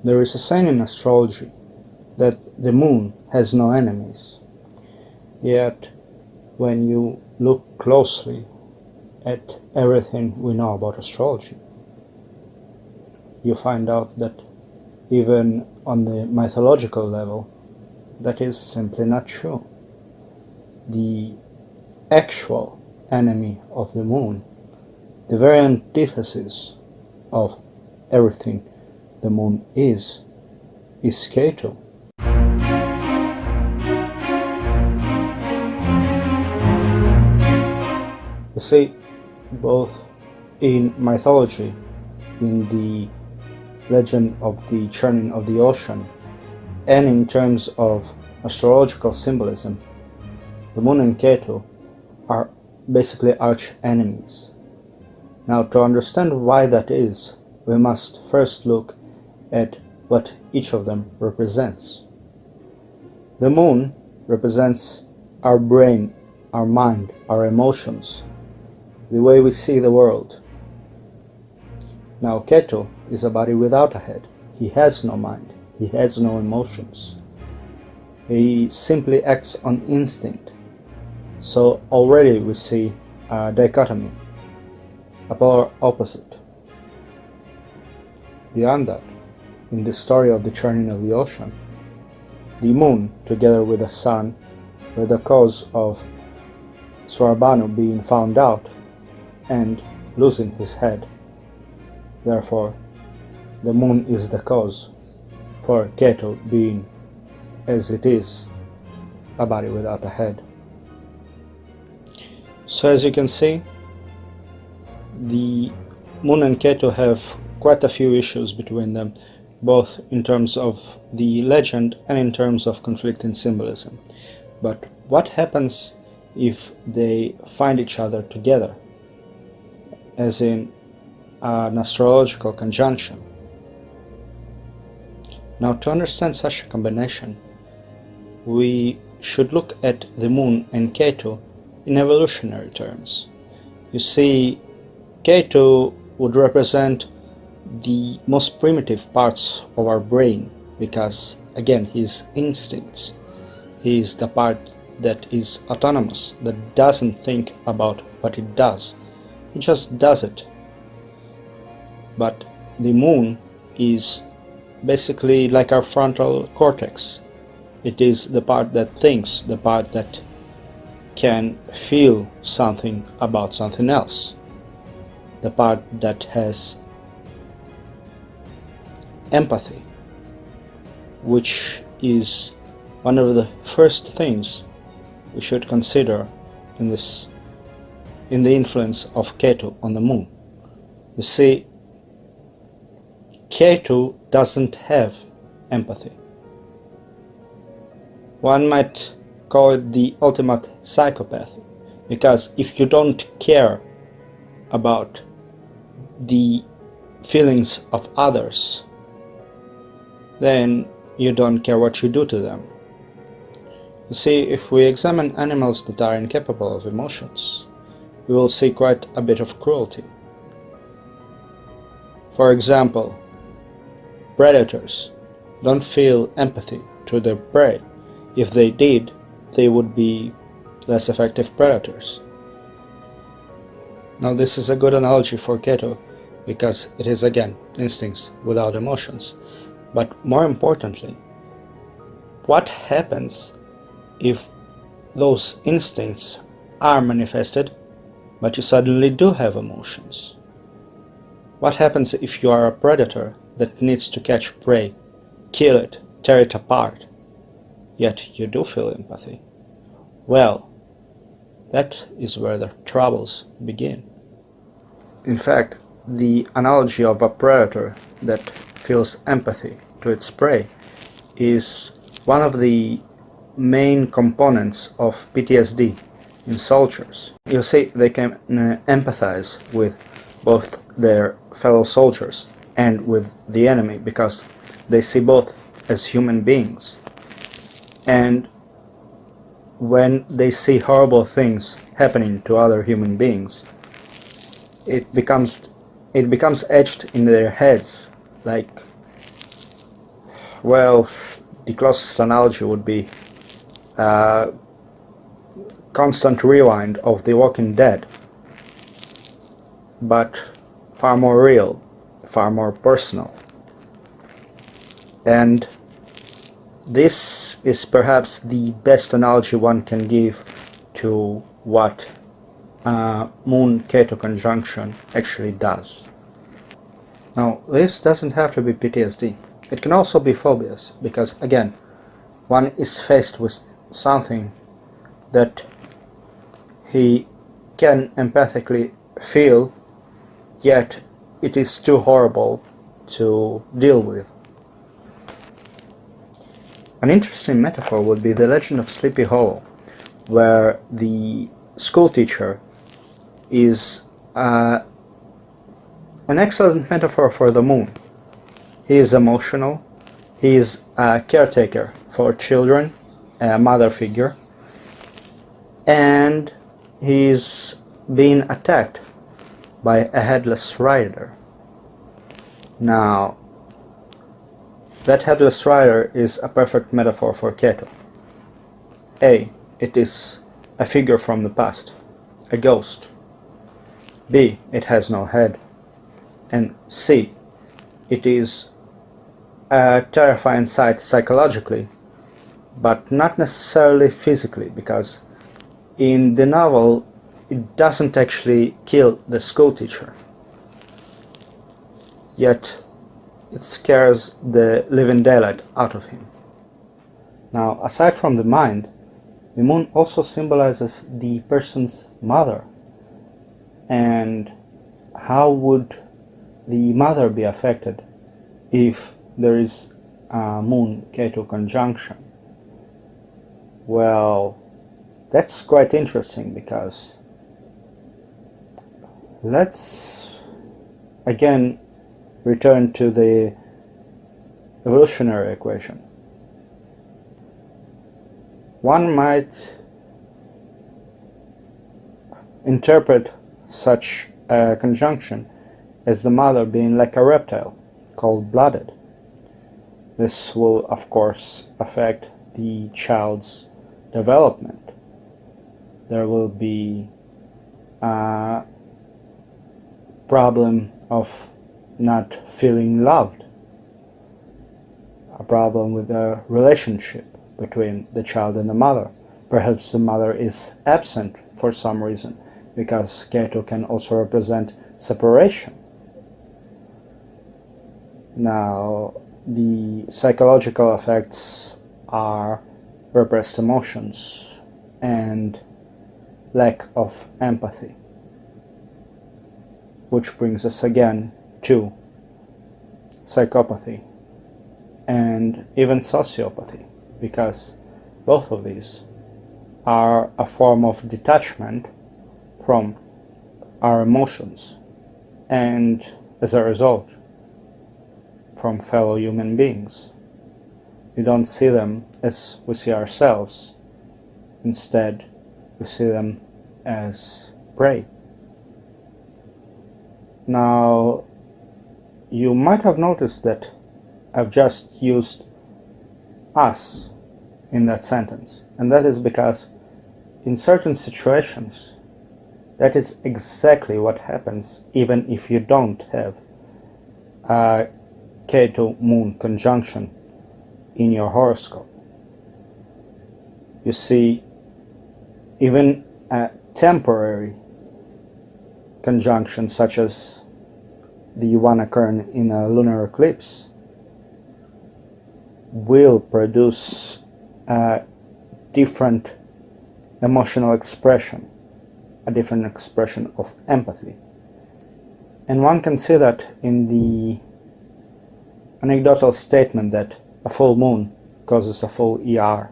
There is a saying in astrology that the moon has no enemies. Yet, when you look closely at everything we know about astrology, you find out that even on the mythological level, that is simply not true. The actual enemy of the moon, the very antithesis of everything the moon is Ketu. You see, both in mythology, in the legend of the churning of the ocean, and in terms of astrological symbolism, the moon and Ketu are basically arch enemies. Now, to understand why that is, we must first look at what each of them represents. The moon represents our brain, our mind, our emotions, the way we see the world. Now, Ketu is a body without a head. He has no mind. He has no emotions. He simply acts on instinct. So already we see a dichotomy, a polar opposite. Beyond that, in the story of the churning of the ocean, the moon, together with the sun, were the cause of Swarabanu being found out and losing his head. Therefore, the moon is the cause for Ketu being, as it is, a body without a head. So as you can see, the moon and Ketu have quite a few issues between them, both in terms of the legend and in terms of conflicting symbolism. But what happens if they find each other together, as in an astrological conjunction? Now, to understand such a combination, we should look at the moon and Ketu in evolutionary terms. You see, Ketu would represent the most primitive parts of our brain because, again, his instincts. He is the part that is autonomous, that doesn't think about what it does. It just does it. But the moon is basically like our frontal cortex. It is the part that thinks, the part that can feel something about something else, the part that has empathy, which is one of the first things we should consider in the influence of Ketu on the moon. You see, Ketu doesn't have empathy. One might call it the ultimate psychopath, because if you don't care about the feelings of others, then you don't care what you do to them. You see, if we examine animals that are incapable of emotions, we will see quite a bit of cruelty. For example, predators don't feel empathy to their prey. If they did, they would be less effective predators. Now, this is a good analogy for Ketu because it is, again, instincts without emotions. But more importantly, what happens if those instincts are manifested, but you suddenly do have emotions? What happens if you are a predator that needs to catch prey, kill it, tear it apart, yet you do feel empathy? Well, that is where the troubles begin. In fact, the analogy of a predator that feels empathy to its prey is one of the main components of PTSD in soldiers. You see, they can empathize with both their fellow soldiers and with the enemy because they see both as human beings. And when they see horrible things happening to other human beings, it becomes etched in their heads like Well, the closest analogy would be constant rewind of The Walking Dead, but far more real, far more personal. And this is perhaps the best analogy one can give to what Moon-Ketu conjunction actually does. Now, this doesn't have to be PTSD. It can also be phobias, because again, one is faced with something that he can empathically feel, yet it is too horrible to deal with. An interesting metaphor would be the legend of Sleepy Hollow, where the school teacher is an excellent metaphor for the moon. He is emotional, he is a caretaker for children, a mother figure, and he is being attacked by a headless rider. Now, that headless rider is a perfect metaphor for Ketu. A. It is a figure from the past, a ghost. B. It has no head. And C. It is a terrifying sight psychologically, but not necessarily physically, because in the novel it doesn't actually kill the schoolteacher, yet it scares the living daylight out of him. Now, aside from the mind, the moon also symbolizes the person's mother. And how would the mother be affected if there is a Moon-Ketu conjunction? Well, that's quite interesting, because let's again return to the evolutionary equation. One might interpret such a conjunction as the mother being like a reptile, cold-blooded. This will, of course, affect the child's development. There will be a problem of not feeling loved, a problem with the relationship between the child and the mother. Perhaps the mother is absent for some reason, because Ketu can also represent separation. Now, the psychological effects are repressed emotions and lack of empathy, which brings us again to psychopathy and even sociopathy, because both of these are a form of detachment from our emotions, and as a result, from fellow human beings. We don't see them as we see ourselves. Instead, we see them as prey. Now, you might have noticed that I've just used us in that sentence, and that is because in certain situations that is exactly what happens even if you don't have a Ketu Moon conjunction in your horoscope. You see, even a temporary conjunction such as the one occurring in a lunar eclipse will produce a different emotional expression, a different expression of empathy. And one can see that in the anecdotal statement that a full moon causes a full ER.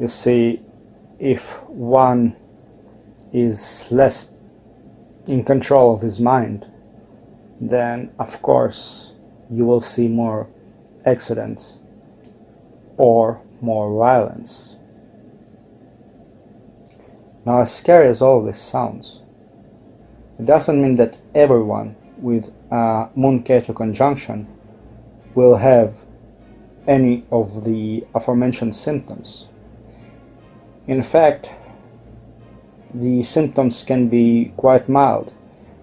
You see, if one is less in control of his mind, then of course you will see more accidents or more violence. Now, as scary as all this sounds, it doesn't mean that everyone with a Moon-Ketu conjunction will have any of the aforementioned symptoms. In fact, the symptoms can be quite mild,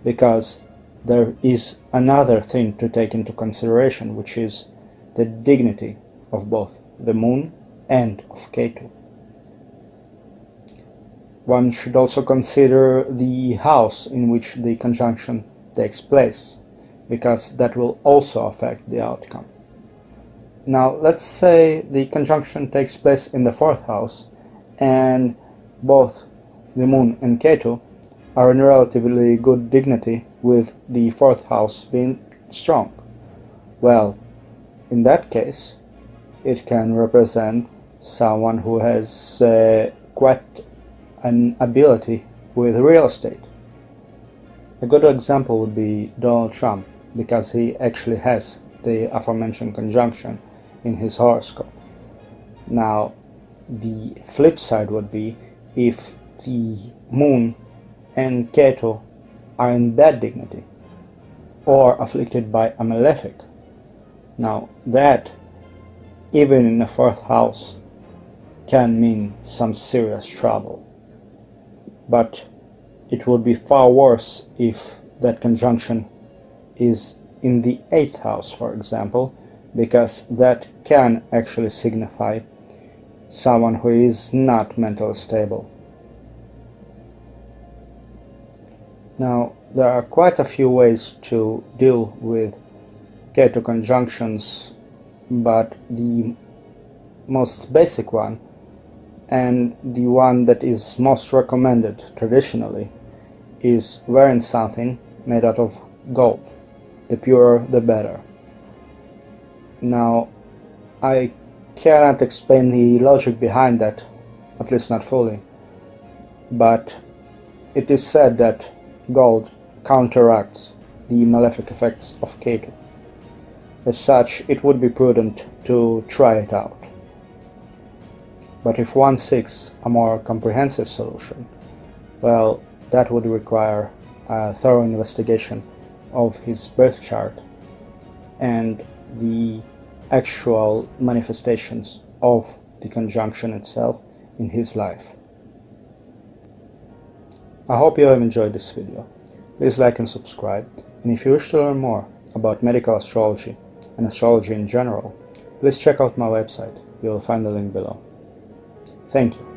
because there is another thing to take into consideration, which is the dignity of both the Moon and of Ketu. One should also consider the house in which the conjunction takes place, because that will also affect the outcome. Now, let's say the conjunction takes place in the 4th house, and both the Moon and Ketu are in relatively good dignity, with the 4th house being strong. Well, in that case, it can represent someone who has quite an ability with real estate. A good example would be Donald Trump, because he actually has the aforementioned conjunction in his horoscope. Now, the flip side would be if the Moon and Ketu are in bad dignity or afflicted by a malefic. Now, that, even in the 4th house, can mean some serious trouble. But it would be far worse if that conjunction is in the 8th house, for example, because that can actually signify someone who is not mentally stable. Now, there are quite a few ways to deal with Ketu conjunctions, but the most basic one, and the one that is most recommended traditionally, is wearing something made out of gold. The purer, the better. Now, I cannot explain the logic behind that, at least not fully, but it is said that gold counteracts the malefic effects of Ketu. As such, it would be prudent to try it out. But if one seeks a more comprehensive solution, well, that would require a thorough investigation of his birth chart and the actual manifestations of the conjunction itself in his life. I hope you have enjoyed this video. Please like and subscribe, and if you wish to learn more about medical astrology and astrology in general, please check out my website. You will find the link below. Thank you.